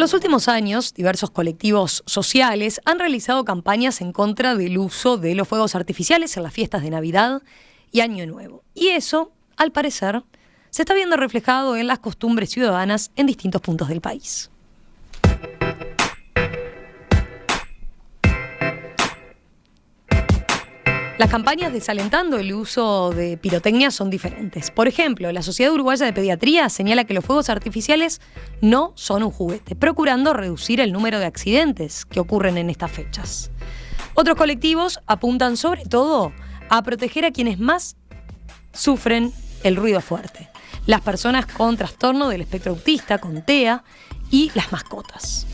En los últimos años, diversos colectivos sociales han realizado campañas en contra del uso de los fuegos artificiales en las fiestas de Navidad y Año Nuevo. Y eso, al parecer, se está viendo reflejado en las costumbres ciudadanas en distintos puntos del país. Las campañas desalentando el uso de pirotecnia son diferentes. Por ejemplo, la Sociedad Uruguaya de Pediatría señala que los fuegos artificiales no son un juguete, procurando reducir el número de accidentes que ocurren en estas fechas. Otros colectivos apuntan sobre todo a proteger a quienes más sufren el ruido fuerte: las personas con trastorno del espectro autista, con TEA, y las mascotas.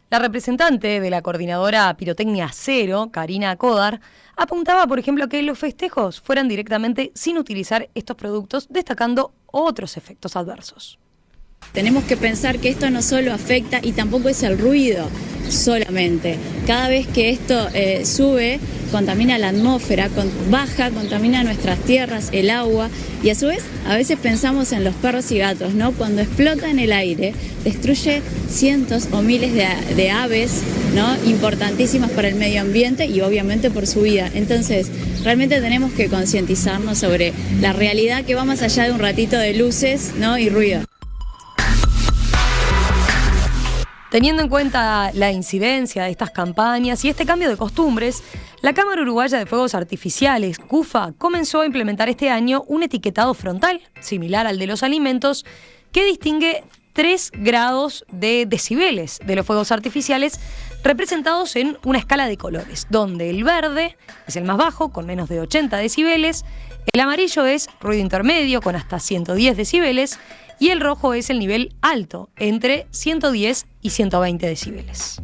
La representante de la coordinadora Pirotecnia Cero, Karina Codar, apuntaba, por ejemplo, a que los festejos fueran directamente sin utilizar estos productos, destacando otros efectos adversos. Tenemos que pensar que esto no solo afecta, y tampoco es el ruido solamente. Cada vez que esto sube, contamina la atmósfera, baja, contamina nuestras tierras, el agua, y a su vez a veces pensamos en los perros y gatos, ¿no? Cuando explota en el aire, destruye cientos o miles de aves, ¿no? Importantísimas para el medio ambiente y obviamente por su vida. Entonces, realmente tenemos que concientizarnos sobre la realidad que va más allá de un ratito de luces, ¿no? Y ruido. Teniendo en cuenta la incidencia de estas campañas y este cambio de costumbres, la Cámara Uruguaya de Fuegos Artificiales, CUFA, comenzó a implementar este año un etiquetado frontal, similar al de los alimentos, que distingue 3 grados de decibeles de los fuegos artificiales, representados en una escala de colores, donde el verde es el más bajo, con menos de 80 decibeles, el amarillo es ruido intermedio, con hasta 110 decibeles, y el rojo es el nivel alto, entre 110 y 120 decibeles.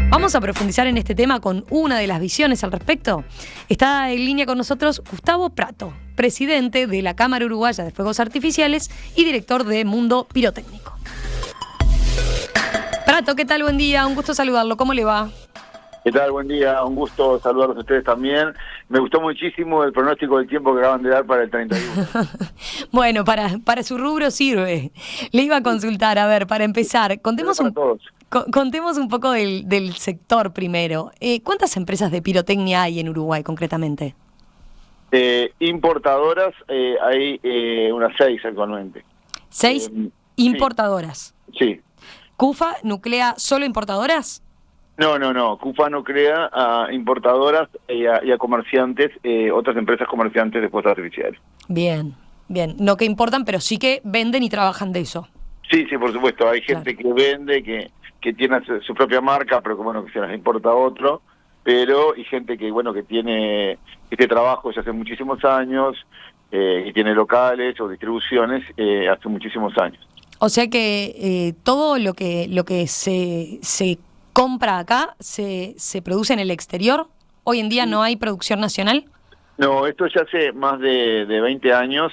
Vamos a profundizar en este tema con una de las visiones al respecto. Está en línea con nosotros Gustavo Prato, presidente de la Cámara Uruguaya de Fuegos Artificiales y director de Mundo Pirotécnico. Prato, ¿qué tal? Buen día, un gusto saludarlo. ¿Cómo le va? ¿Qué tal? Buen día, un gusto saludarlos a ustedes también. Me gustó muchísimo el pronóstico del tiempo que acaban de dar para el 31. Bueno, para su rubro sirve. Le iba a consultar, a ver, para empezar, contemos un poco del sector primero. ¿Cuántas empresas de pirotecnia hay en Uruguay concretamente? Importadoras, hay unas 6 actualmente. ¿6 importadoras? Sí. ¿CUFA nuclea solo importadoras? No. CUFA nuclea a importadoras y a comerciantes, otras empresas comerciantes de fuegos artificiales. Bien. No que importan, pero sí que venden y trabajan de eso. Sí, por supuesto. Hay gente que vende, que tiene su propia marca, pero que se las importa a otro. Y gente que tiene este trabajo ya hace muchísimos años, y tiene locales o distribuciones hace muchísimos años. O sea que todo lo que se compra acá se produce en el exterior. Hoy en día no hay producción nacional. No, esto ya hace más de 20 años.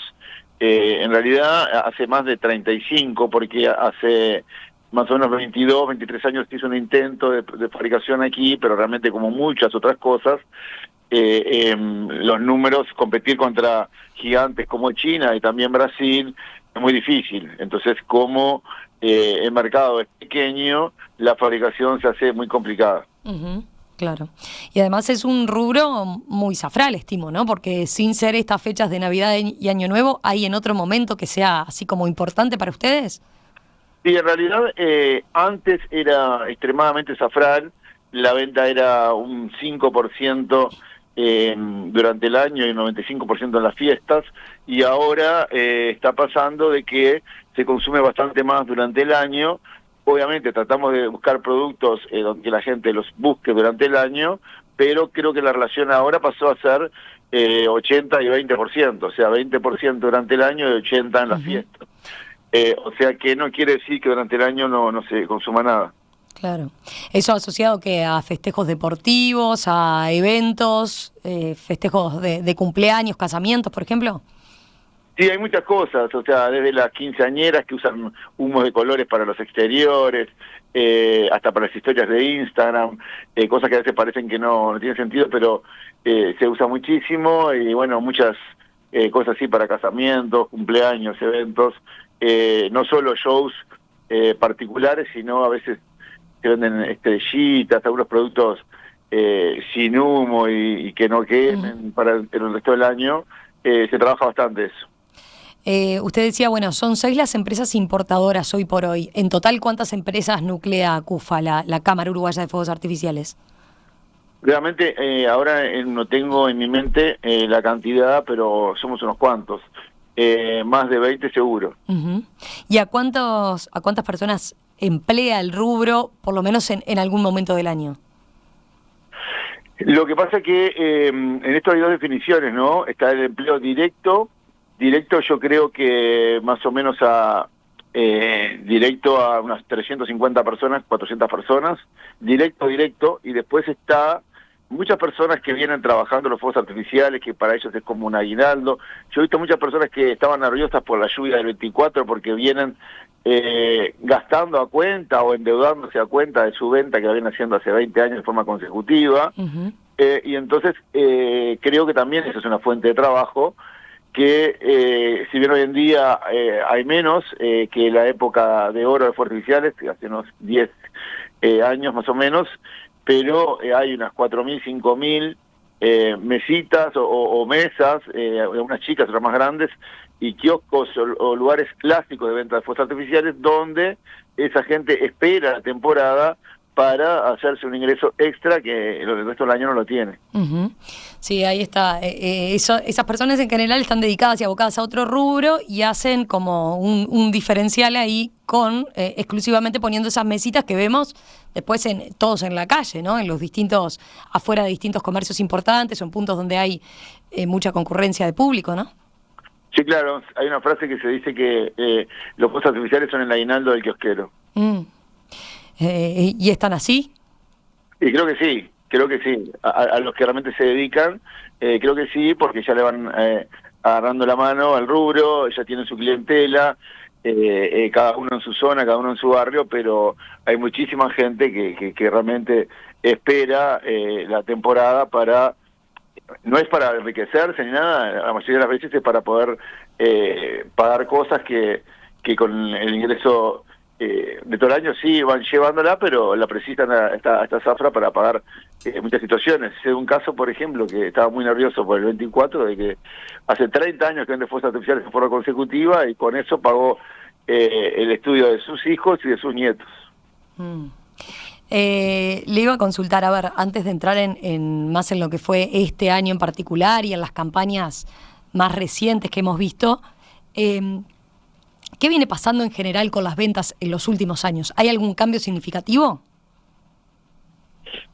En realidad hace más de 35, porque hace más o menos 22, 23 años se hizo un intento de fabricación aquí, pero realmente, como muchas otras cosas, los números, competir contra gigantes como China y también Brasil, es muy difícil. Entonces, como el mercado es pequeño, la fabricación se hace muy complicada. Claro. Y además es un rubro muy zafral, estimo, ¿no? Porque sin ser estas fechas de Navidad y Año Nuevo, ¿hay en otro momento que sea así como importante para ustedes? Sí, en realidad antes era extremadamente zafral. La venta era un 5% durante el año y un 95% en las fiestas, y ahora está pasando de que se consume bastante más durante el año. Obviamente tratamos de buscar productos que la gente los busque durante el año, pero creo que la relación ahora pasó a ser 80 y 20%, o sea, 20% durante el año y 80% en las fiestas. O sea que no quiere decir que durante el año no se consuma nada. Claro. ¿Eso asociado que a festejos deportivos, a eventos, festejos de cumpleaños, casamientos, por ejemplo? Sí, hay muchas cosas, o sea, desde las quinceañeras que usan humos de colores para los exteriores, hasta para las historias de Instagram, cosas que a veces parecen que no tienen sentido, pero se usa muchísimo, y muchas cosas así para casamientos, cumpleaños, eventos, no solo shows particulares, sino a veces se venden estrellitas, algunos productos sin humo y que no quemen para el resto del año. Se trabaja bastante eso. Usted decía, bueno, son 6 las empresas importadoras hoy por hoy. En total, ¿cuántas empresas nuclea CUFA, la Cámara Uruguaya de Fuegos Artificiales? Realmente ahora no tengo en mi mente la cantidad, pero somos unos cuantos. Más de 20 seguro. ¿Y a cuántas personas emplea el rubro, por lo menos en algún momento del año? Lo que pasa es que en esto hay dos definiciones, ¿no? Está el empleo directo. Directo yo creo que más o menos directo a unas 350 personas, 400 personas. Directo. Y después está muchas personas que vienen trabajando los fuegos artificiales, que para ellos es como un aguinaldo. Yo he visto muchas personas que estaban nerviosas por la lluvia del 24 porque vienen gastando a cuenta o endeudándose a cuenta de su venta que la vienen haciendo hace 20 años de forma consecutiva. Y entonces creo que también eso es una fuente de trabajo que si bien hoy en día hay menos que la época de oro de fuegos artificiales, hace unos 10 años más o menos, pero hay unas 4.000, 5.000 mesitas o mesas, unas chicas, otras más grandes, y kioscos o lugares clásicos de venta de fuegos artificiales donde esa gente espera la temporada para hacerse un ingreso extra que el resto del año no lo tiene. Sí, ahí está. Esas personas en general están dedicadas y abocadas a otro rubro y hacen como un diferencial ahí con exclusivamente poniendo esas mesitas que vemos después todos en la calle, ¿no? En los afuera de distintos comercios importantes o en puntos donde hay mucha concurrencia de público, ¿no? Sí, claro. Hay una frase que se dice que los fuegos artificiales son el aguinaldo del kiosquero. ¿Y están así? Y creo que sí, a los que realmente se dedican, creo que sí, porque ya le van agarrando la mano al rubro, ya tienen su clientela, cada uno en su zona, cada uno en su barrio, pero hay muchísima gente que realmente espera la temporada no es para enriquecerse ni nada, la mayoría de las veces es para poder pagar cosas que con el ingreso de todo el año sí van llevándola, pero la precisan a esta zafra para pagar muchas situaciones. Sé de un caso, por ejemplo, que estaba muy nervioso por el 24, de que hace 30 años que vende fuegos artificiales de forma consecutiva y con eso pagó el estudio de sus hijos y de sus nietos. Le iba a consultar, a ver, antes de entrar más en lo que fue este año en particular y en las campañas más recientes que hemos visto, ¿qué viene pasando en general con las ventas en los últimos años? ¿Hay algún cambio significativo?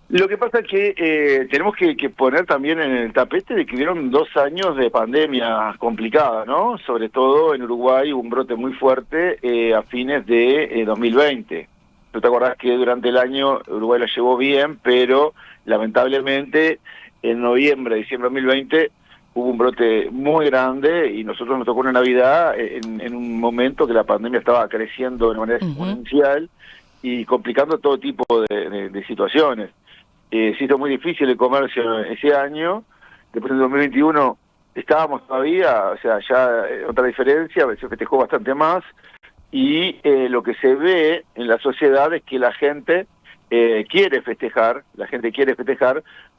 Lo que pasa es que tenemos que poner también en el tapete de que hubieron 2 años de pandemia complicada, ¿no? Sobre todo en Uruguay hubo un brote muy fuerte a fines de 2020. ¿Tú te acordás que durante el año Uruguay la llevó bien, pero lamentablemente en noviembre, diciembre de 2020 hubo un brote muy grande y nosotros nos tocó una Navidad en un momento que la pandemia estaba creciendo de manera exponencial y complicando todo tipo de situaciones. Se hizo muy difícil el comercio ese año. Después en 2021 estábamos todavía, o sea, ya otra diferencia, se festejó bastante más y lo que se ve en la sociedad es que la gente quiere festejar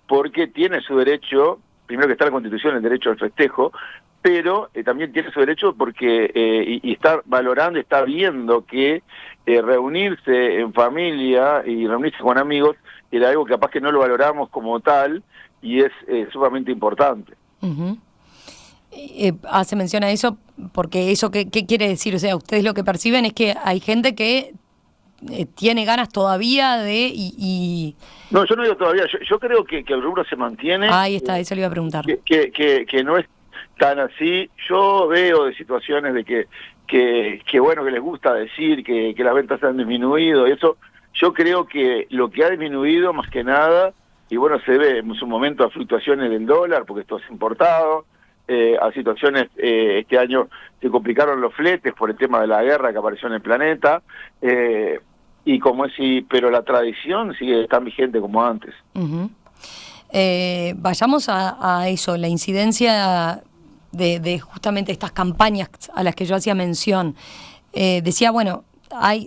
porque tiene su derecho. Primero que está en la Constitución el derecho al festejo, pero también tiene su derecho porque y está valorando, está viendo que reunirse en familia y reunirse con amigos era algo que capaz que no lo valoramos como tal y es sumamente importante. Hace mención a eso porque eso ¿qué quiere decir? O sea, ustedes lo que perciben es que hay gente que tiene ganas todavía de No, yo no digo todavía, yo creo que el rubro se mantiene. Ahí está, eso le iba a preguntar. Que no es tan así. Yo veo de situaciones de que bueno, que les gusta decir que las ventas han disminuido, eso. Yo creo que lo que ha disminuido más que nada, y bueno, se ve en su momento a fluctuaciones del dólar, porque esto es importado, a situaciones, este año se complicaron los fletes por el tema de la guerra que apareció en el planeta, y pero la tradición sigue tan vigente como antes. Vayamos a eso, la incidencia de justamente estas campañas a las que yo hacía mención. Decía, bueno,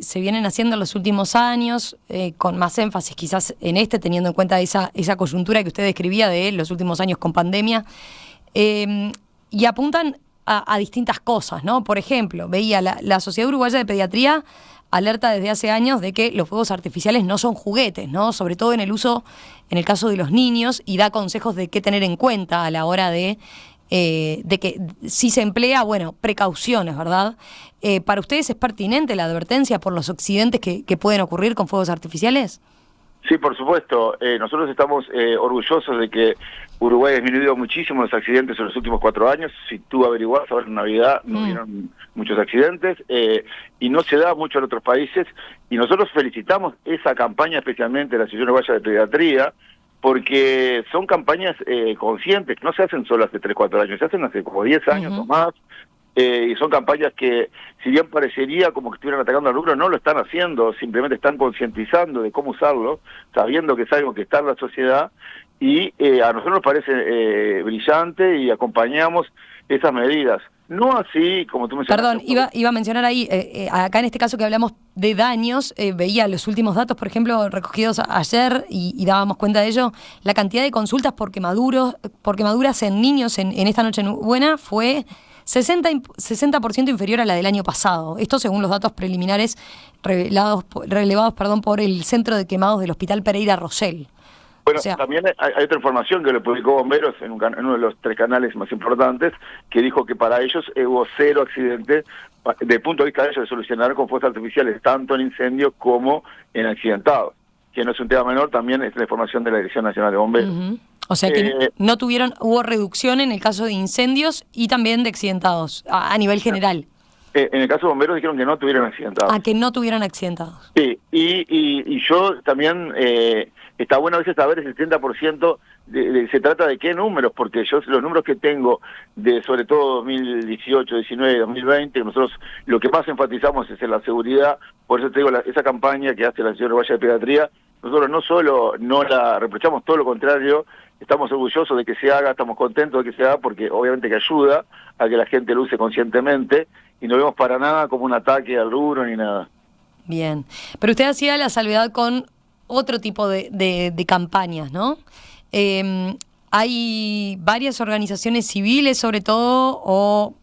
se vienen haciendo en los últimos años, con más énfasis quizás en teniendo en cuenta esa coyuntura que usted describía de los últimos años con pandemia, y apuntan a distintas cosas, ¿no? Por ejemplo, veía la Sociedad Uruguaya de Pediatría alerta desde hace años de que los fuegos artificiales no son juguetes, ¿no? Sobre todo en el caso de los niños, y da consejos de qué tener en cuenta a la hora de que si se emplea, bueno, precauciones, ¿verdad? ¿Para ustedes es pertinente la advertencia por los accidentes que pueden ocurrir con fuegos artificiales? Sí, por supuesto. Nosotros estamos orgullosos de que Uruguay ha disminuido muchísimo los accidentes en los últimos 4 años. Si tú averiguás, ahora en Navidad no hubieron muchos accidentes y no se da mucho en otros países. Y nosotros felicitamos esa campaña, especialmente de la Asociación Uruguaya de Pediatría, porque son campañas conscientes, no se hacen solo hace 3, 4 años, se hacen hace como 10 años o más. Y son campañas que, si bien parecería como que estuvieran atacando al rubro, no lo están haciendo, simplemente están concientizando de cómo usarlo, sabiendo que es algo que está en la sociedad, y a nosotros nos parece brillante y acompañamos esas medidas. No así, como tú mencionaste. Perdón, iba a mencionar ahí, acá en este caso que hablamos de daños, veía los últimos datos, por ejemplo, recogidos ayer, y dábamos cuenta de ello, la cantidad de consultas por quemaduras en niños en esta Nochebuena fue 60% inferior a la del año pasado. Esto según los datos preliminares relevados por el Centro de Quemados del Hospital Pereira Rosell. Bueno, O sea, también hay otra información que le publicó Bomberos en uno de los 3 canales más importantes, que dijo que para ellos hubo 0 accidentes, desde el punto de vista de ellos, de solucionar con fuegos artificiales, tanto en incendios como en accidentados. Que no es un tema menor, también es la información de la Dirección Nacional de Bomberos. O sea que hubo reducción en el caso de incendios y también de accidentados, a nivel general. En el caso de Bomberos dijeron que no tuvieron accidentados. Que no tuvieron accidentados. Sí, y yo también, está bueno a veces saber ese 70%, se trata de qué números, porque yo los números que tengo de sobre todo 2018, 19, 2020, nosotros lo que más enfatizamos es en la seguridad, por eso te digo, esa campaña que hace la Asociación Uruguaya de Pediatría, nosotros no solo no la reprochamos, todo lo contrario, estamos orgullosos de que se haga, estamos contentos de que se haga, porque obviamente que ayuda a que la gente lo use conscientemente, y no vemos para nada como un ataque al rubro ni nada. Bien, pero usted hacía la salvedad con otro tipo de campañas, ¿no? Hay varias organizaciones civiles, sobre todo, o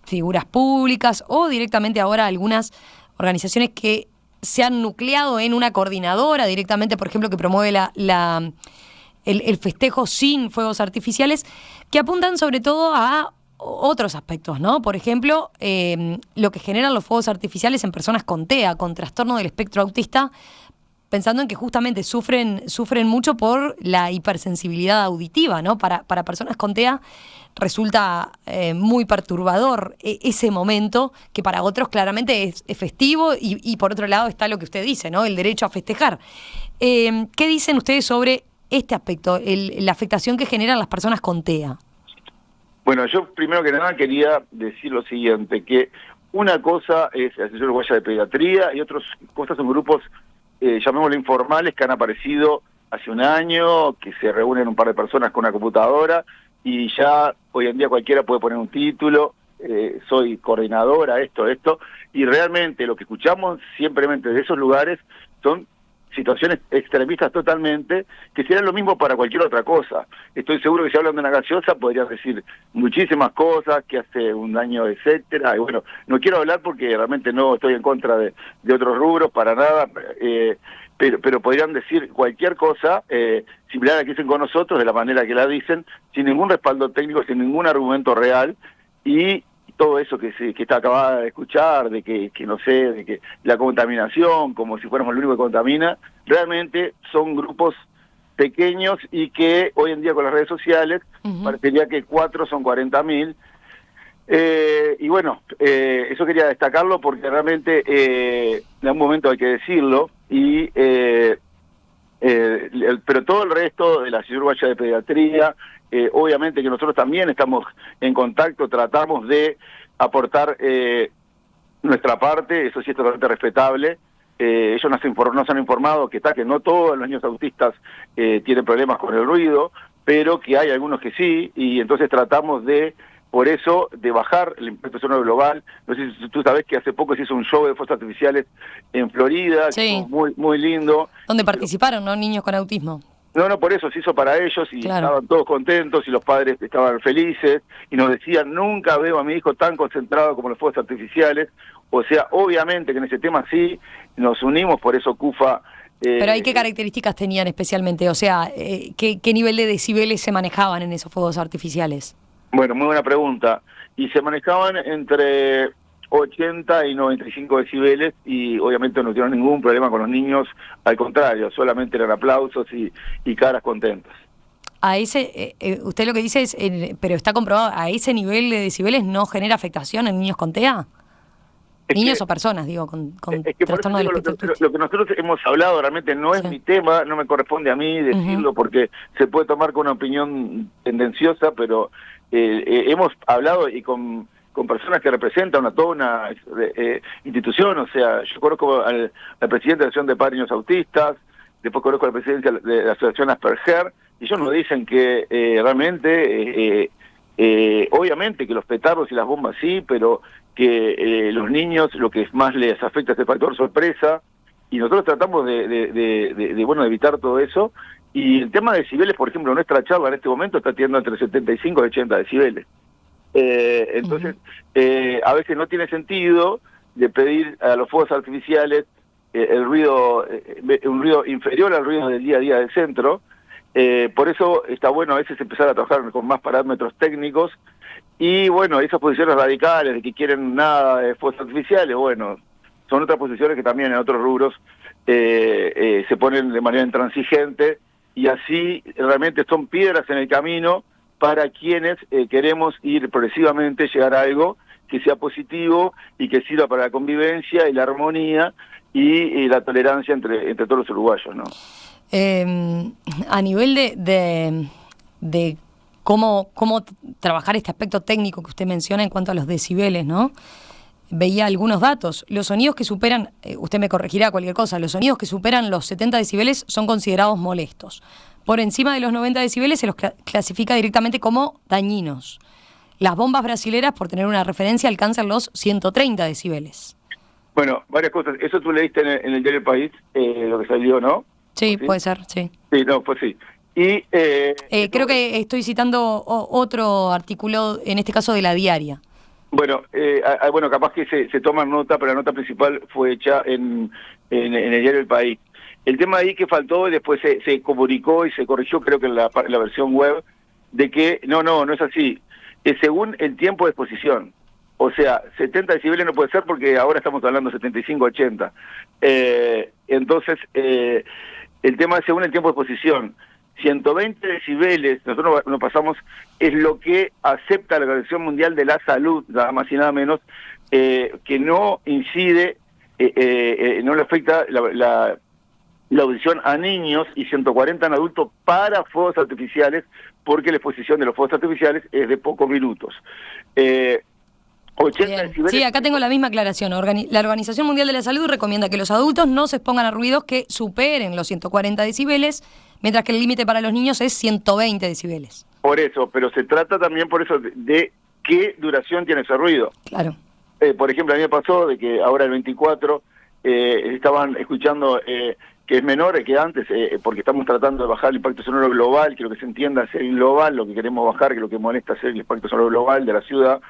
figuras públicas, o directamente ahora algunas organizaciones que se han nucleado en una coordinadora directamente, por ejemplo, que promueve el festejo sin fuegos artificiales, que apuntan sobre todo a otros aspectos, ¿no? Por ejemplo, lo que generan los fuegos artificiales en personas con TEA, con trastorno del espectro autista, pensando en que justamente sufren mucho por la hipersensibilidad auditiva, ¿no? Para personas con TEA resulta muy perturbador ese momento, que para otros claramente es festivo, y por otro lado está lo que usted dice, ¿no? El derecho a festejar. ¿Qué dicen ustedes sobre este aspecto, la afectación que generan las personas con TEA? Bueno, yo primero que nada quería decir lo siguiente, que una cosa es la Asociación Uruguaya de Pediatría y otras cosas son grupos, llamémoslo informales, que han aparecido hace un año, que se reúnen un par de personas con una computadora y ya hoy en día cualquiera puede poner un título, soy coordinadora, esto, y realmente lo que escuchamos simplemente de esos lugares son situaciones extremistas totalmente, que serían lo mismo para cualquier otra cosa. Estoy seguro que si hablan de una gaseosa podrían decir muchísimas cosas, que hace un daño, etcétera, y bueno, no quiero hablar porque realmente no estoy en contra de otros rubros, para nada, pero podrían decir cualquier cosa similar a la que dicen con nosotros, de la manera que la dicen, sin ningún respaldo técnico, sin ningún argumento real, y todo eso que está acabada de escuchar, de que no sé, de que la contaminación, como si fuéramos el único que contamina, realmente son grupos pequeños y que hoy en día con las redes sociales parecería que 4 son 40.000. Y bueno, eso quería destacarlo porque realmente en algún momento hay que decirlo, pero todo el resto de la Asociación Uruguaya de Pediatría, obviamente que nosotros también estamos en contacto, tratamos de aportar nuestra parte, eso sí es totalmente respetable. Ellos nos han informado que no todos los niños autistas tienen problemas con el ruido, pero que hay algunos que sí, y entonces tratamos de por eso de bajar el impacto sonoro global. No sé si tú sabés que hace poco se hizo un show de fuegos artificiales en Florida, Sí. que estuvo muy, muy lindo. Donde participaron, ¿no? Niños con autismo. No, por eso se hizo para ellos y Claro. estaban todos contentos y los padres estaban felices y nos decían, nunca veo a mi hijo tan concentrado como los fuegos artificiales. O sea, obviamente que en ese tema sí nos unimos, por eso CUFA... Pero ¿hay qué características tenían especialmente? O sea, ¿qué nivel de decibeles se manejaban en esos fuegos artificiales? Bueno, muy buena pregunta. Y se manejaban entre 80 y 95 decibeles y obviamente no tuvieron ningún problema con los niños, al contrario, solamente eran aplausos y caras contentas. A ese, usted lo que dice es, pero está comprobado, ¿a ese nivel de decibeles no genera afectación en niños con TEA? Niños o personas, digo, con trastorno del espectro autista. Lo que nosotros hemos hablado realmente no es mi tema, no me corresponde a mí decirlo porque se puede tomar con una opinión tendenciosa, pero hemos hablado y con personas que representan toda una institución. O sea, yo conozco al presidente de la Asociación de Padres Niños Autistas, después conozco al presidente de la Asociación Asperger, y ellos nos dicen que realmente, obviamente que los petardos y las bombas sí, pero que los niños lo que más les afecta es el factor sorpresa, y nosotros tratamos de evitar todo eso. Y el tema de decibeles, por ejemplo, nuestra charla en este momento está teniendo entre 75 y 80 decibeles. Entonces, a veces no tiene sentido de pedir a los fuegos artificiales un ruido inferior al ruido del día a día del centro. Por eso está bueno a veces empezar a trabajar con más parámetros técnicos. Y bueno, esas posiciones radicales de que quieren nada de fuegos artificiales, bueno, son otras posiciones que también en otros rubros se ponen de manera intransigente, y así realmente son piedras en el camino para quienes queremos ir progresivamente, llegar a algo que sea positivo y que sirva para la convivencia y la armonía y la tolerancia entre todos los uruguayos, ¿no? A nivel de cómo trabajar este aspecto técnico que usted menciona en cuanto a los decibeles, ¿no? Veía algunos datos. Los sonidos que superan, usted me corregirá cualquier cosa, los sonidos que superan los 70 decibeles son considerados molestos. Por encima de los 90 decibeles se los clasifica directamente como dañinos. Las bombas brasileras, por tener una referencia, alcanzan los 130 decibeles. Bueno, varias cosas. Eso tú leíste en el diario El País, lo que salió, ¿no? Sí, puede ser, sí. Sí, no, pues sí. Y creo que estoy citando otro artículo, en este caso de La Diaria. Bueno, capaz que se toma nota, pero la nota principal fue hecha en el diario El País. El tema ahí que faltó, y después se comunicó y se corrigió, creo que en la versión web, de que no es así. Es según el tiempo de exposición. O sea, 70 decibeles no puede ser porque ahora estamos hablando de 75, 80. Entonces, el tema es según el tiempo de exposición. 120 decibeles, nosotros nos pasamos, es lo que acepta la Organización Mundial de la Salud, nada más y nada menos, que no incide, no le afecta la audición a niños, y 140 en adultos para fuegos artificiales, porque la exposición de los fuegos artificiales es de pocos minutos. 80 decibeles. Sí, acá tengo la misma aclaración. La Organización Mundial de la Salud recomienda que los adultos no se expongan a ruidos que superen los 140 decibeles, mientras que el límite para los niños es 120 decibeles. Por eso, pero se trata también por eso de qué duración tiene ese ruido. Claro. Por ejemplo, a mí me pasó de que ahora el 24 estaban escuchando que es menor que antes, porque estamos tratando de bajar el impacto sonoro global, que lo que se entienda es el global, lo que queremos bajar, que lo que molesta es el impacto sonoro global de la ciudad.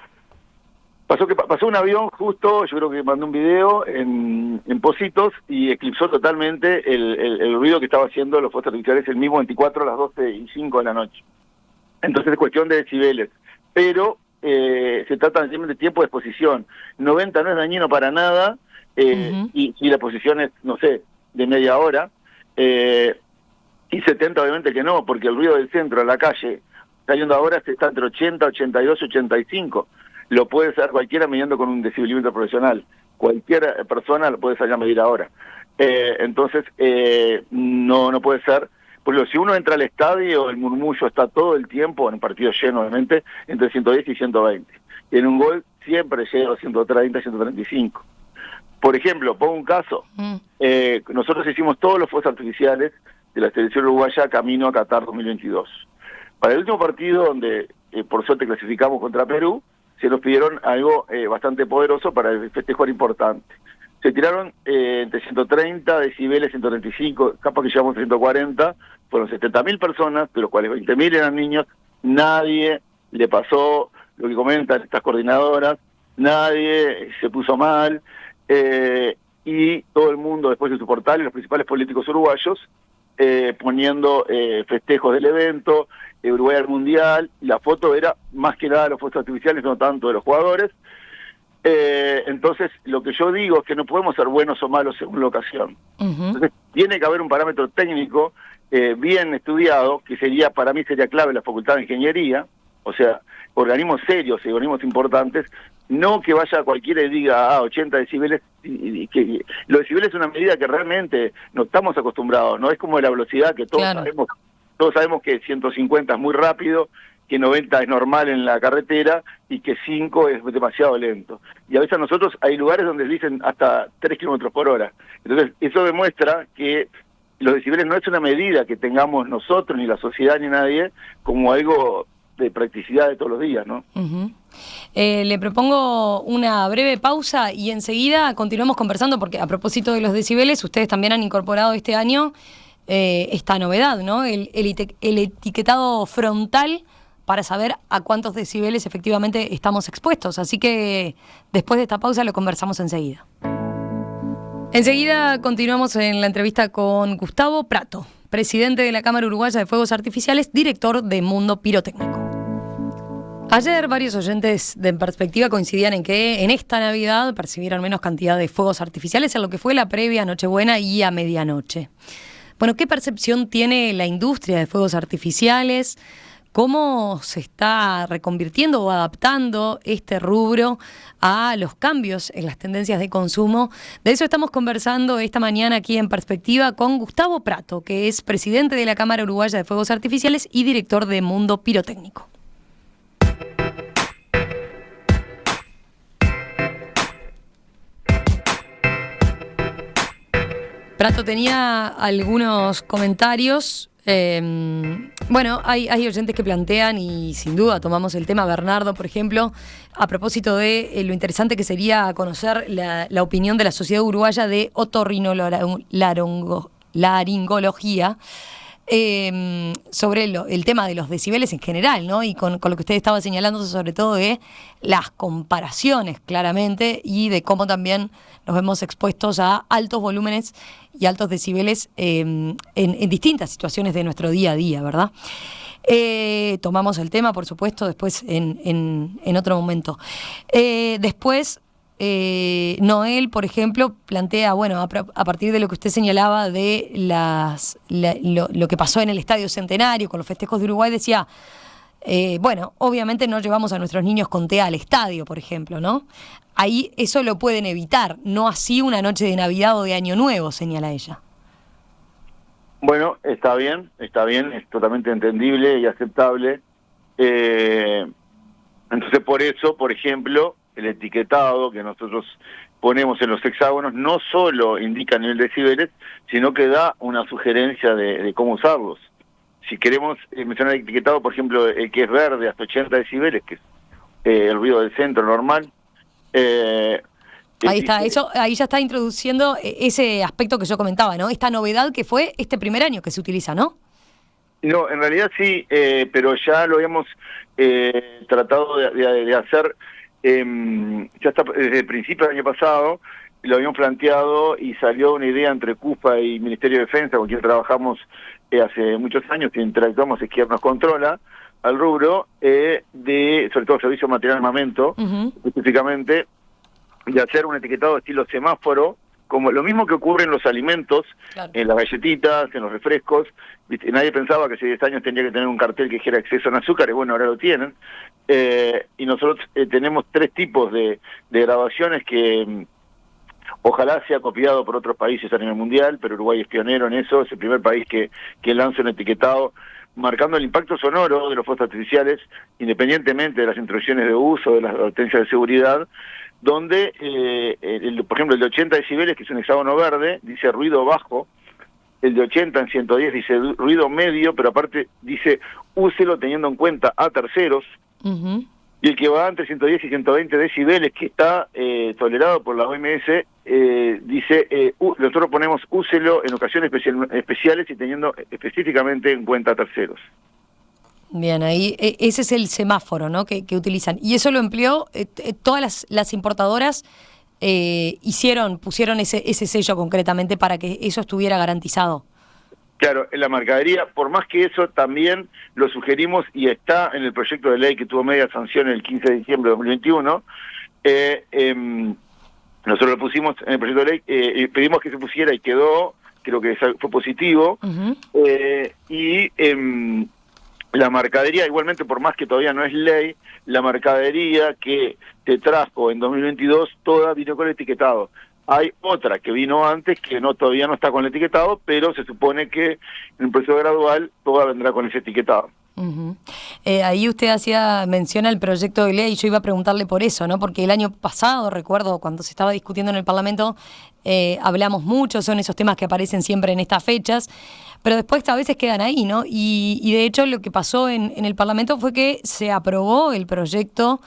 Pasó un avión justo, yo creo que mandó un video en Positos y eclipsó totalmente el ruido que estaba haciendo los fuegos artificiales el mismo 24 a las 12:05 de la noche. Entonces es cuestión de decibeles. Pero se trata de tiempo de exposición. 90 no es dañino para nada, y la exposición es, no sé, de media hora, y 70 obviamente que no, porque el ruido del centro, a la calle, está yendo ahora, está entre 80, 82, 85. Lo puede hacer cualquiera midiendo con un decibelímetro profesional. Cualquier persona lo puede salir a medir ahora. Entonces, no puede ser. Por ejemplo, si uno entra al estadio, el murmullo está todo el tiempo, en un partido lleno obviamente, entre 110 y 120. Y en un gol siempre llega a 130, 135. Por ejemplo, pongo un caso. Nosotros hicimos todos los fuegos artificiales de la selección uruguaya camino a Qatar 2022. Para el último partido, donde por suerte clasificamos contra Perú, se nos pidieron algo bastante poderoso para el festejo importante. Se tiraron entre 130 decibeles, 135, capaz que llegamos a 140, fueron 70.000 personas, de los cuales 20.000 eran niños. Nadie le pasó lo que comentan estas coordinadoras, nadie se puso mal, y todo el mundo después de su portal y los principales políticos uruguayos poniendo festejos del evento, Uruguay al Mundial. La foto era más que nada de los fuegos artificiales, no tanto de los jugadores. Entonces, lo que yo digo es que no podemos ser buenos o malos según la ocasión. Entonces, tiene que haber un parámetro técnico bien estudiado, que para mí sería clave la Facultad de Ingeniería, o sea, organismos serios y organismos importantes, no que vaya cualquiera y diga 80 decibeles, y que los decibeles es una medida que realmente no estamos acostumbrados, no es como la velocidad que todos sabemos que 150 es muy rápido, que 90 es normal en la carretera y que 5 es demasiado lento. Y a veces nosotros hay lugares donde dicen hasta 3 kilómetros por hora. Entonces, eso demuestra que los decibeles no es una medida que tengamos nosotros, ni la sociedad, ni nadie, como algo de practicidad de todos los días, ¿no? Le propongo una breve pausa y enseguida continuamos conversando, porque a propósito de los decibeles, ustedes también han incorporado este año esta novedad, ¿no? El etiquetado frontal para saber a cuántos decibeles efectivamente estamos expuestos. Así que después de esta pausa lo conversamos enseguida. Enseguida continuamos en la entrevista con Gustavo Prato, presidente de la Cámara Uruguaya de Fuegos Artificiales, director de Mundo Pirotécnico. Ayer varios oyentes de En Perspectiva coincidían en que en esta Navidad percibieron menos cantidad de fuegos artificiales en lo que fue la previa Nochebuena y a medianoche. Bueno, ¿qué percepción tiene la industria de fuegos artificiales? ¿Cómo se está reconvirtiendo o adaptando este rubro a los cambios en las tendencias de consumo? De eso estamos conversando esta mañana aquí en Perspectiva con Gustavo Prato, que es presidente de la Cámara Uruguaya de Fuegos Artificiales y director de Mundo Pirotécnico. Prato tenía algunos comentarios. Bueno, hay oyentes que plantean, y sin duda tomamos el tema, Bernardo, por ejemplo, a propósito de lo interesante que sería conocer la opinión de la Sociedad Uruguaya de Otorrinolaringología sobre el tema de los decibeles en general, ¿no? Y con lo que usted estaba señalando, sobre todo de las comparaciones, claramente, y de cómo también nos vemos expuestos a altos volúmenes y altos decibeles en distintas situaciones de nuestro día a día, ¿verdad? Tomamos el tema, por supuesto, después en otro momento. Después, Noel, por ejemplo, plantea, bueno, a partir de lo que usted señalaba de lo que pasó en el Estadio Centenario con los festejos de Uruguay, decía, bueno, obviamente no llevamos a nuestros niños con TEA al estadio, por ejemplo, ¿no? Ahí eso lo pueden evitar, no así una noche de Navidad o de Año Nuevo, señala ella. Bueno, está bien, es totalmente entendible y aceptable. Entonces, por eso, por ejemplo, el etiquetado que nosotros ponemos en los hexágonos no solo indica nivel de decibeles, sino que da una sugerencia de cómo usarlos. Si queremos mencionar el etiquetado, por ejemplo, el que es verde, hasta 80 decibeles, que es el ruido del centro normal. Ahí está, ahí ya está introduciendo ese aspecto que yo comentaba, ¿no? Esta novedad que fue este primer año que se utiliza, ¿no? No, en realidad sí, pero ya lo habíamos tratado de hacer, ya está desde el principio del año pasado, lo habíamos planteado y salió una idea entre CUFA y Ministerio de Defensa, con quien trabajamos hace muchos años, que interactuamos, es quien nos controla al rubro, sobre todo servicio de material de armamento, específicamente, de hacer un etiquetado de estilo semáforo, como lo mismo que ocurre en los alimentos, claro, en las galletitas, en los refrescos. ¿Viste? Nadie pensaba que hace 10 años tendría que tener un cartel que dijera exceso en azúcar, y bueno, ahora lo tienen. Y nosotros tenemos 3 tipos de grabaciones que ojalá sea copiado por otros países a nivel mundial, pero Uruguay es pionero en eso, es el primer país que lanza un etiquetado marcando el impacto sonoro de los fuegos artificiales, independientemente de las instrucciones de uso, de las advertencias de seguridad, donde, por ejemplo, el de 80 decibeles, que es un hexágono verde, dice ruido bajo, el de 80 en 110 dice ruido medio, pero aparte dice úselo teniendo en cuenta a terceros. Y el que va entre 110 y 120 decibeles, que está tolerado por la OMS, dice, nosotros ponemos úselo en ocasiones especiales y teniendo específicamente en cuenta a terceros. Bien, ahí ese es el semáforo, ¿no?, que utilizan. Y eso lo empleó todas las importadoras, pusieron ese sello concretamente para que eso estuviera garantizado. Claro, en la mercadería, por más que eso también lo sugerimos y está en el proyecto de ley que tuvo media sanción el 15 de diciembre de 2021, nosotros lo pusimos en el proyecto de ley, pedimos que se pusiera y quedó, creo que fue positivo, la mercadería, igualmente, por más que todavía no es ley, la mercadería que te trajo en 2022 toda vino con etiquetado. Hay otra que vino antes que todavía no está con el etiquetado, pero se supone que en un proceso gradual toda vendrá con ese etiquetado. Ahí usted hacía mención al proyecto de ley y yo iba a preguntarle por eso, ¿no? Porque el año pasado, recuerdo, cuando se estaba discutiendo en el Parlamento, hablamos mucho, son esos temas que aparecen siempre en estas fechas, pero después a veces quedan ahí, ¿no? Y de hecho lo que pasó en el Parlamento fue que se aprobó el proyecto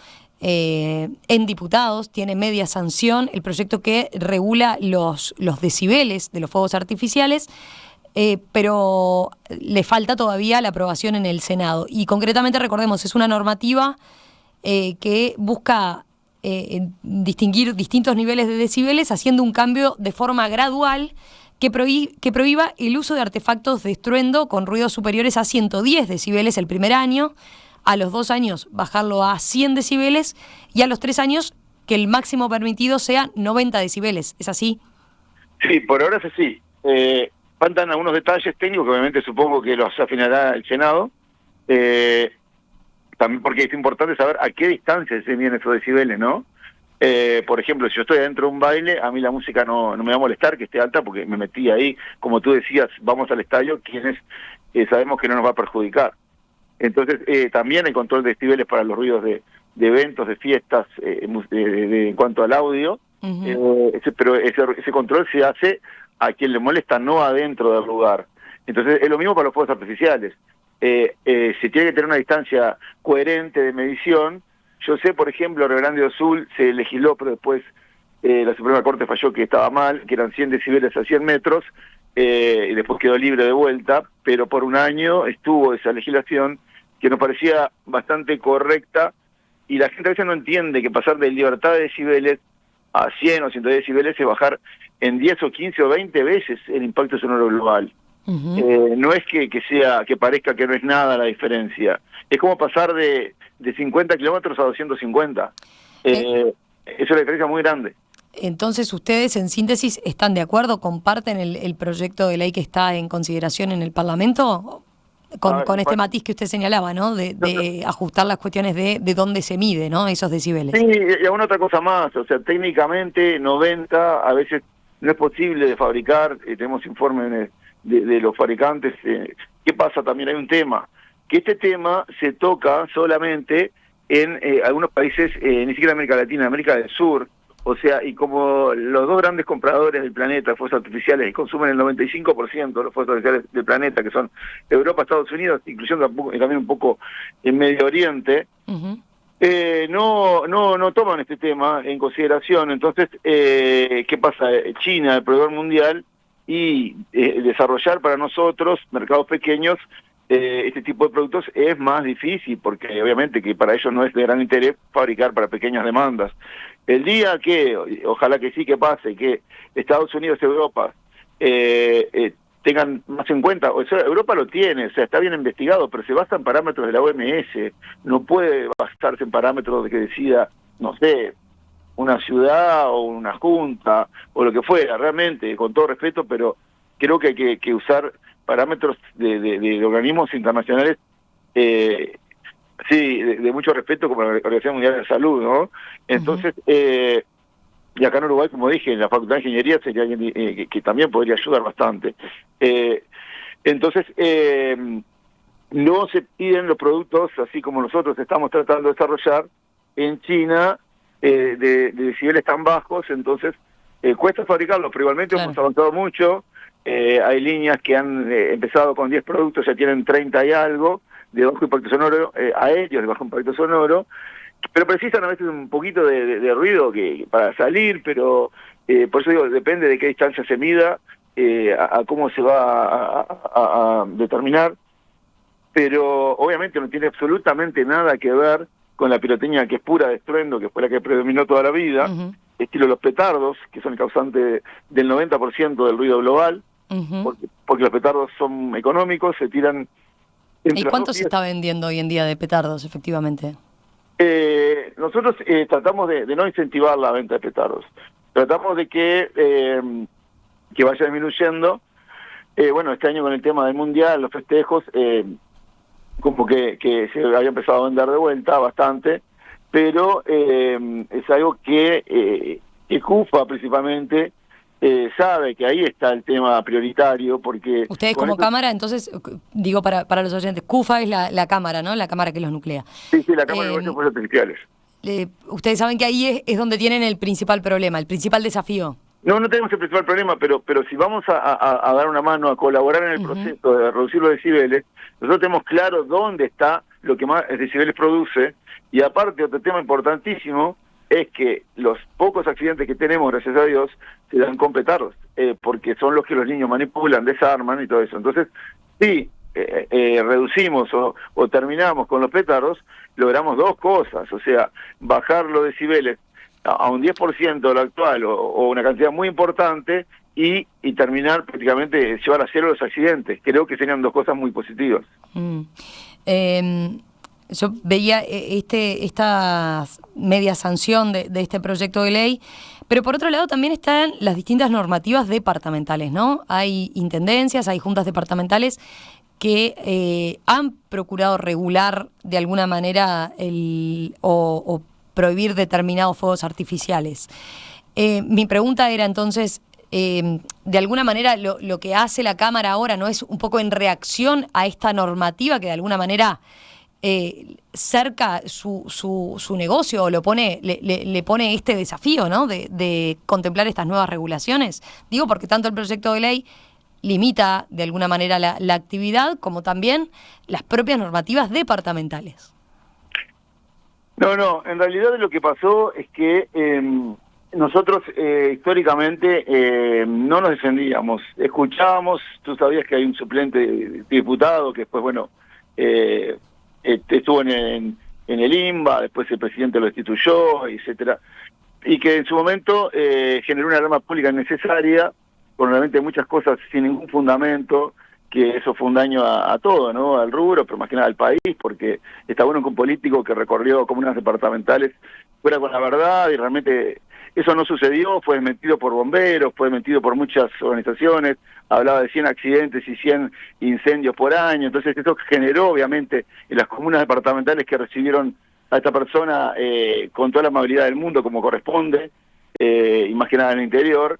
en diputados, tiene media sanción, el proyecto que regula los decibeles de los fuegos artificiales, pero le falta todavía la aprobación en el Senado. Y concretamente, recordemos, es una normativa que busca distinguir distintos niveles de decibeles, haciendo un cambio de forma gradual que prohíba el uso de artefactos de estruendo con ruidos superiores a 110 decibeles el primer año, a los 2 años bajarlo a 100 decibeles y a los 3 años que el máximo permitido sea 90 decibeles. ¿Es así? Sí, por ahora es así. Faltan algunos detalles técnicos que obviamente supongo que los afinará el Senado. También porque es importante saber a qué distancia se miden esos decibeles, ¿no? Por ejemplo, si yo estoy dentro de un baile, a mí la música no me va a molestar que esté alta porque me metí ahí. Como tú decías, vamos al estadio, quienes sabemos que no nos va a perjudicar. Entonces, también el control de decibeles para los ruidos de eventos, de fiestas, en cuanto al audio, pero ese control se hace a quien le molesta, no adentro del lugar. Entonces, es lo mismo para los fuegos artificiales. Se tiene que tener una distancia coherente de medición. Yo sé, por ejemplo, Rio Grande do Sul se legisló, pero después la Suprema Corte falló que estaba mal, que eran 100 decibeles a 100 metros, y después quedó libre de vuelta, pero por un año estuvo esa legislación que nos parecía bastante correcta, y la gente a veces no entiende que pasar de libertad de decibeles a 100 o 110 decibeles es bajar en 10 o 15 o 20 veces el impacto sonoro global. No es que parezca que no es nada la diferencia, es como pasar de 50 kilómetros a 250. Eso es una diferencia muy grande. Entonces, ustedes, en síntesis, ¿están de acuerdo? ¿Comparten el proyecto de ley que está en consideración en el Parlamento? Con este matiz que usted señalaba, ¿no? De ajustar las cuestiones de dónde se mide, ¿no?, esos decibeles. Sí, y alguna otra cosa más. O sea, técnicamente 90 a veces no es posible de fabricar. Tenemos informes de los fabricantes. ¿Qué pasa? También hay un tema. Que este tema se toca solamente en algunos países, ni siquiera América Latina, América del Sur. O sea, y como los dos grandes compradores del planeta de fuegos artificiales, y consumen el 95% de los fuegos artificiales del planeta, que son Europa, Estados Unidos, incluyendo también un poco en Medio Oriente, no toman este tema en consideración. Entonces, ¿qué pasa? China, el proveedor mundial, y desarrollar para nosotros, mercados pequeños, este tipo de productos es más difícil, porque obviamente que para ellos no es de gran interés fabricar para pequeñas demandas. El día que, ojalá que sí que pase, que Estados Unidos y Europa tengan más en cuenta, o sea, Europa lo tiene, o sea, está bien investigado, pero se basa en parámetros de la OMS, no puede basarse en parámetros de que decida, no sé, una ciudad o una junta, o lo que fuera, realmente, con todo respeto, pero creo que hay que usar parámetros de organismos internacionales, sí, de mucho respeto, como la Organización Mundial de la Salud, ¿no? Entonces, y acá en Uruguay, como dije, en la Facultad de Ingeniería sería alguien que también podría ayudar bastante. Entonces, no se piden los productos, así como nosotros estamos tratando de desarrollar en China, de decibeles tan bajos, entonces cuesta fabricarlos, pero igualmente hemos avanzado mucho. hay líneas que han empezado con 10 productos, ya tienen 30 y algo, de bajo impacto sonoro, aéreos de bajo impacto sonoro, pero precisan a veces un poquito de ruido para salir, pero por eso digo, depende de qué distancia se mida, a cómo se va a determinar, pero obviamente no tiene absolutamente nada que ver con la pirotecnia que es pura de estruendo, que fue la que predominó toda la vida, estilo los petardos, que son el causante del 90% del ruido global, porque los petardos son económicos, se tiran... ¿Y cuánto se está vendiendo hoy en día de petardos, efectivamente? Nosotros tratamos de no incentivar la venta de petardos. Tratamos de que vaya disminuyendo. Bueno, este año con el tema del Mundial, los festejos, como que se había empezado a vender de vuelta bastante, pero es algo que CUFA principalmente sabe que ahí está el tema prioritario, porque... Ustedes como cámara, entonces, digo para los oyentes, CUFA es la cámara, ¿no? La cámara que los nuclea. Sí, la Cámara de Negocios Fuerzas Artificiales. Ustedes saben que ahí es donde tienen el principal problema, el principal desafío. No tenemos el principal problema, pero si vamos a dar una mano, a colaborar en el proceso de reducir los decibeles, nosotros tenemos claro dónde está lo que más decibeles produce, y aparte otro tema importantísimo es que los pocos accidentes que tenemos, gracias a Dios, se dan con petardos, porque son los que los niños manipulan, desarman y todo eso. Entonces, si reducimos o terminamos con los petardos, logramos dos cosas, o sea, bajar los decibeles a un 10% de lo actual o una cantidad muy importante y terminar prácticamente, llevar a cero los accidentes. Creo que serían dos cosas muy positivas. Yo veía esta media sanción de este proyecto de ley, pero por otro lado también están las distintas normativas departamentales, ¿no? Hay intendencias, hay juntas departamentales que han procurado regular de alguna manera o prohibir determinados fuegos artificiales. Mi pregunta era entonces, de alguna manera lo que hace la Cámara ahora no es un poco en reacción a esta normativa que de alguna manera cerca su negocio o le pone este desafío, ¿no? de contemplar estas nuevas regulaciones. Digo porque tanto el proyecto de ley limita de alguna manera la actividad como también las propias normativas departamentales. No, en realidad lo que pasó es que nosotros históricamente no nos defendíamos, escuchábamos, tú sabías que hay un suplente diputado que después, bueno, estuvo en el INBA, después el presidente lo destituyó, etcétera, y que en su momento generó una alarma pública innecesaria, con realmente muchas cosas sin ningún fundamento, que eso fue un daño a todo, ¿no? Al rubro, pero más que nada al país, porque está bueno que un político que recorrió comunas departamentales fuera con la verdad, y realmente eso no sucedió, fue desmentido por bomberos, fue desmentido por muchas organizaciones, hablaba de 100 accidentes y 100 incendios por año, entonces esto generó obviamente en las comunas departamentales que recibieron a esta persona con toda la amabilidad del mundo como corresponde, y más que nada en el interior,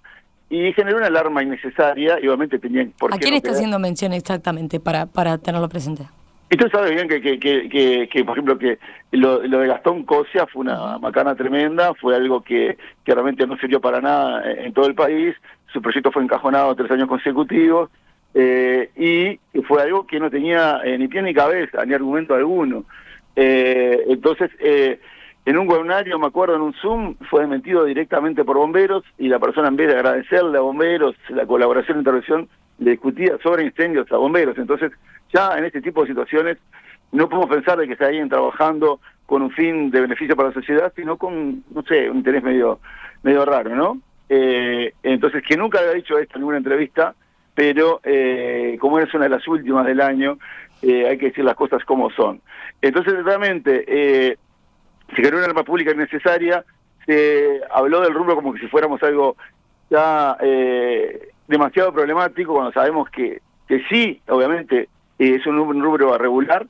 y generó una alarma innecesaria y obviamente tenían... ¿A quién está haciendo mención exactamente para tenerlo presente? Y tú sabes bien que por ejemplo, que lo de Gastón Cosia fue una macana tremenda, fue algo que realmente no sirvió para nada en todo el país, su proyecto fue encajonado 3 años consecutivos, y fue algo que no tenía ni pie ni cabeza, ni argumento alguno. Entonces, en un webinario, me acuerdo, en un Zoom, fue desmentido directamente por bomberos, y la persona, en vez de agradecerle a bomberos la colaboración e intervención, le discutía sobre incendios a bomberos. Entonces, ya en este tipo de situaciones, no podemos pensar de que se vayan trabajando con un fin de beneficio para la sociedad, sino con, no sé, un interés medio raro, ¿no? Entonces, que nunca había dicho esto en ninguna entrevista, pero como es una de las últimas del año, hay que decir las cosas como son. Entonces, realmente, se creó una alarma pública innecesaria, se habló del rubro como que si fuéramos algo ya demasiado problemático, cuando sabemos que sí, obviamente, es un rubro a regular,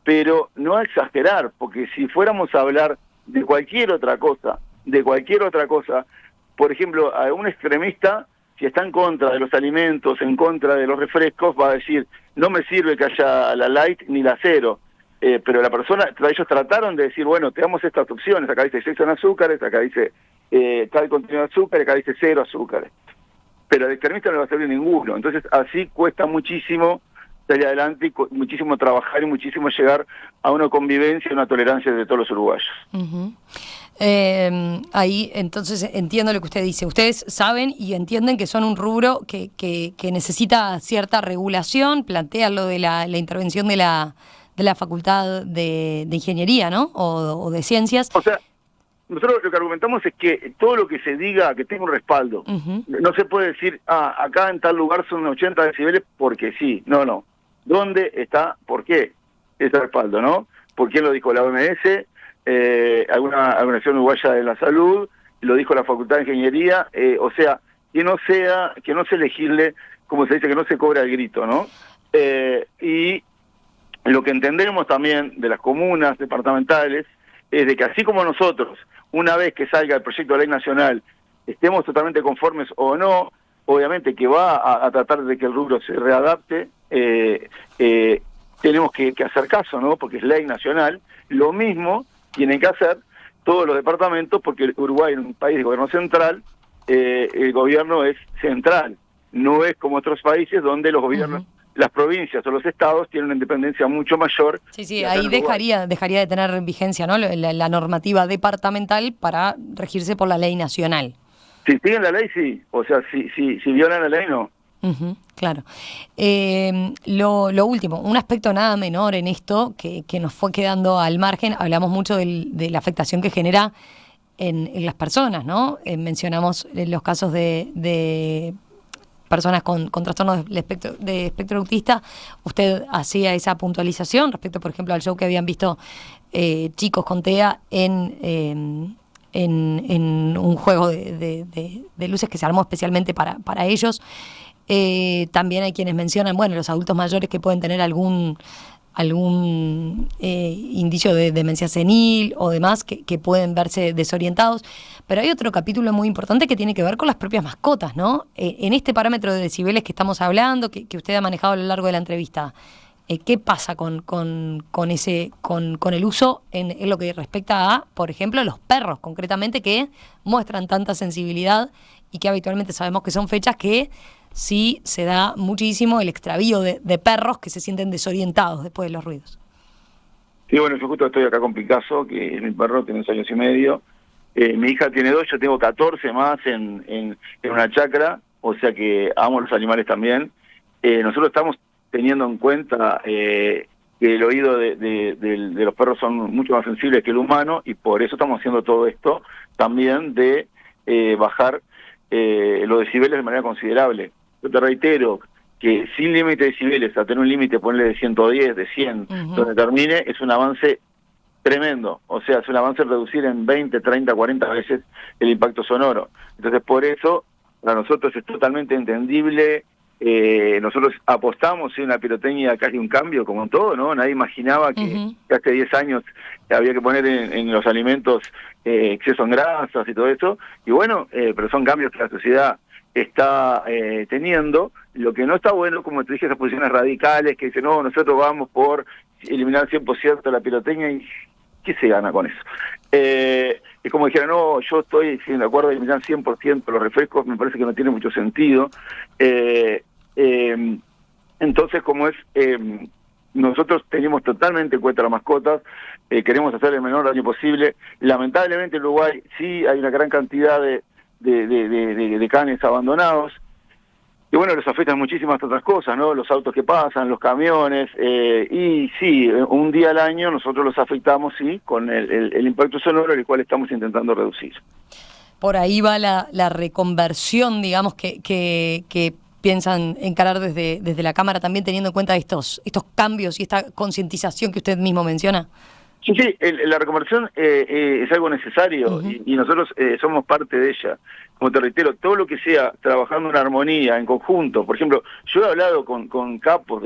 pero no a exagerar, porque si fuéramos a hablar de cualquier otra cosa, por ejemplo, a un extremista, si está en contra de los alimentos, en contra de los refrescos, va a decir, no me sirve que haya la light ni la cero. Pero ellos trataron de decir, bueno, te damos estas opciones, acá dice 6 en azúcares, acá dice tal contenido de azúcar, acá dice 0 azúcares. pero al extremista no le va a servir ninguno. Entonces así cuesta muchísimo salir adelante, y muchísimo trabajar y muchísimo llegar a una convivencia y una tolerancia de todos los uruguayos. Uh-huh. Ahí entonces entiendo lo que usted dice. Ustedes saben y entienden que son un rubro que necesita cierta regulación, plantean lo de la intervención de la Facultad de Ingeniería, ¿no? O de Ciencias. O sea, nosotros lo que argumentamos es que todo lo que se diga que tenga un respaldo. Uh-huh. No se puede decir, acá en tal lugar son 80 decibeles porque sí. No. ¿Dónde está? ¿Por qué? Ese respaldo, ¿no? ¿Por quién lo dijo la OMS? Alguna organización uruguaya de la salud, lo dijo la Facultad de Ingeniería, o sea, que no se legisle, como se dice, que no se cobra el grito, ¿no? Y lo que entendemos también de las comunas departamentales es de que así como nosotros, una vez que salga el proyecto de ley nacional, estemos totalmente conformes o no, obviamente que va a tratar de que el rubro se readapte, tenemos que hacer caso, ¿no? Porque es ley nacional. Lo mismo tienen que hacer todos los departamentos, porque Uruguay es un país de gobierno central, el gobierno es central, no es como otros países donde los gobiernos, las provincias o los estados tienen una independencia mucho mayor. Sí, ahí dejaría de tener vigencia, ¿no? La normativa departamental para regirse por la ley nacional. Si siguen la ley, sí, o sea, si violan la ley, no. Claro. Lo último, un aspecto nada menor en esto que nos fue quedando al margen, hablamos mucho de la afectación que genera en las personas, ¿no? Mencionamos los casos de personas con trastornos de espectro autista. Usted hacía esa puntualización respecto, por ejemplo, al show que habían visto chicos con TEA en un juego de luces que se armó especialmente para ellos. También hay quienes mencionan, los adultos mayores que pueden tener algún indicio de demencia senil o demás, que pueden verse desorientados. Pero hay otro capítulo muy importante que tiene que ver con las propias mascotas, ¿no? En este parámetro de decibeles que estamos hablando, que usted ha manejado a lo largo de la entrevista, ¿qué pasa con el uso en lo que respecta a, por ejemplo, los perros, concretamente, que muestran tanta sensibilidad y que habitualmente sabemos que son fechas que sí se da muchísimo el extravío de perros que se sienten desorientados después de los ruidos? Sí, yo justo estoy acá con Picasso, que es mi perro, tiene 2 años y medio. Mi hija tiene 2, yo tengo 14 más en una chacra, o sea que amo los animales también. Nosotros estamos teniendo en cuenta que el oído de los perros son mucho más sensibles que el humano, y por eso estamos haciendo todo esto también de bajar los decibeles de manera considerable. Yo te reitero que sin límite de decibeles, a tener un límite, ponerle de 110, de 100, donde termine, es un avance tremendo. O sea, es un avance reducir en 20, 30, 40 veces el impacto sonoro. Entonces, por eso, para nosotros es totalmente entendible. Nosotros apostamos en una pirotecnia, casi un cambio, como en todo, ¿no? Nadie imaginaba que hace 10 años había que poner en los alimentos exceso en grasas y todo eso. Y pero son cambios que la sociedad está teniendo. Lo que no está bueno, como te dije, esas posiciones radicales que dicen, no, nosotros vamos por eliminar 100% la pirotecnia, y ¿qué se gana con eso? Es como dijeron, no, yo estoy de acuerdo en eliminar 100% los refrescos, me parece que no tiene mucho sentido. Entonces, como es, nosotros tenemos totalmente en cuenta las mascotas, queremos hacer el menor daño posible. Lamentablemente en Uruguay sí hay una gran cantidad de canes abandonados, y les afectan muchísimas otras cosas, ¿no? Los autos que pasan, los camiones, y sí, un día al año nosotros los afectamos, sí, con el impacto sonoro, el cual estamos intentando reducir. Por ahí va la reconversión, digamos, que piensan encarar desde la Cámara, también teniendo en cuenta estos cambios y esta concientización que usted mismo menciona. Sí, la reconversión es algo necesario, y nosotros somos parte de ella. Como te reitero, todo lo que sea trabajando en armonía, en conjunto. Por ejemplo, yo he hablado con capos,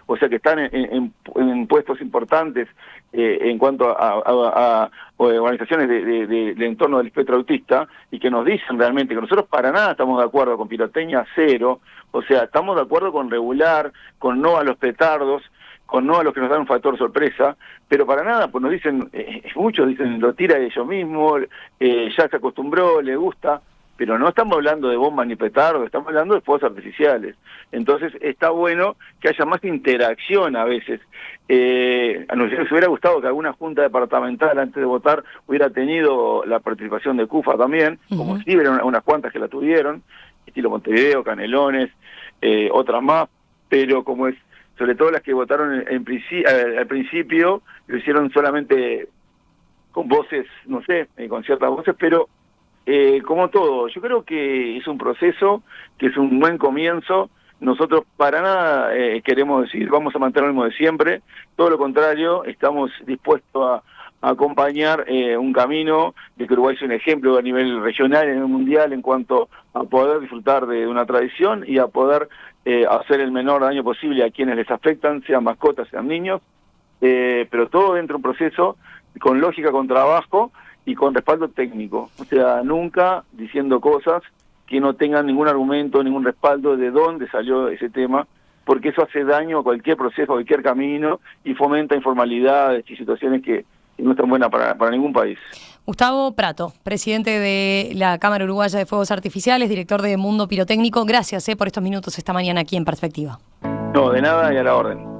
o sea, que están en puestos importantes en cuanto a organizaciones del entorno del espectro autista, y que nos dicen realmente que nosotros para nada estamos de acuerdo con pirotecnia cero. O sea, estamos de acuerdo con regular, con no a los petardos, con no a los que nos dan un factor sorpresa, pero para nada, pues nos dicen, muchos dicen, lo tira ellos mismos, ya se acostumbró, le gusta. pero no estamos hablando de bombas ni petardos, estamos hablando de fuegos artificiales. Entonces está bueno que haya más interacción a veces. A nosotros hubiera gustado que alguna junta departamental antes de votar hubiera tenido la participación de CUFA también, como sí, eran unas cuantas que la tuvieron, estilo Montevideo, Canelones, otras más, pero como es, sobre todo las que votaron al principio, lo hicieron solamente con voces, no sé, con ciertas voces, pero como todo, yo creo que es un proceso, que es un buen comienzo. Nosotros para nada queremos decir vamos a mantener lo mismo de siempre, todo lo contrario, estamos dispuestos a acompañar un camino de que Uruguay sea un ejemplo a nivel regional, a nivel mundial, en cuanto a poder disfrutar de una tradición y a poder hacer el menor daño posible a quienes les afectan, sean mascotas, sean niños, pero todo dentro de un proceso con lógica, con trabajo y con respaldo técnico, o sea, nunca diciendo cosas que no tengan ningún argumento, ningún respaldo de dónde salió ese tema, porque eso hace daño a cualquier proceso, a cualquier camino, y fomenta informalidades y situaciones que no están buenas para ningún país. Gustavo Prato, presidente de la Cámara Uruguaya de Fuegos Artificiales, director de Mundo Pirotécnico, gracias por estos minutos esta mañana aquí en Perspectiva. No, de nada y a la orden.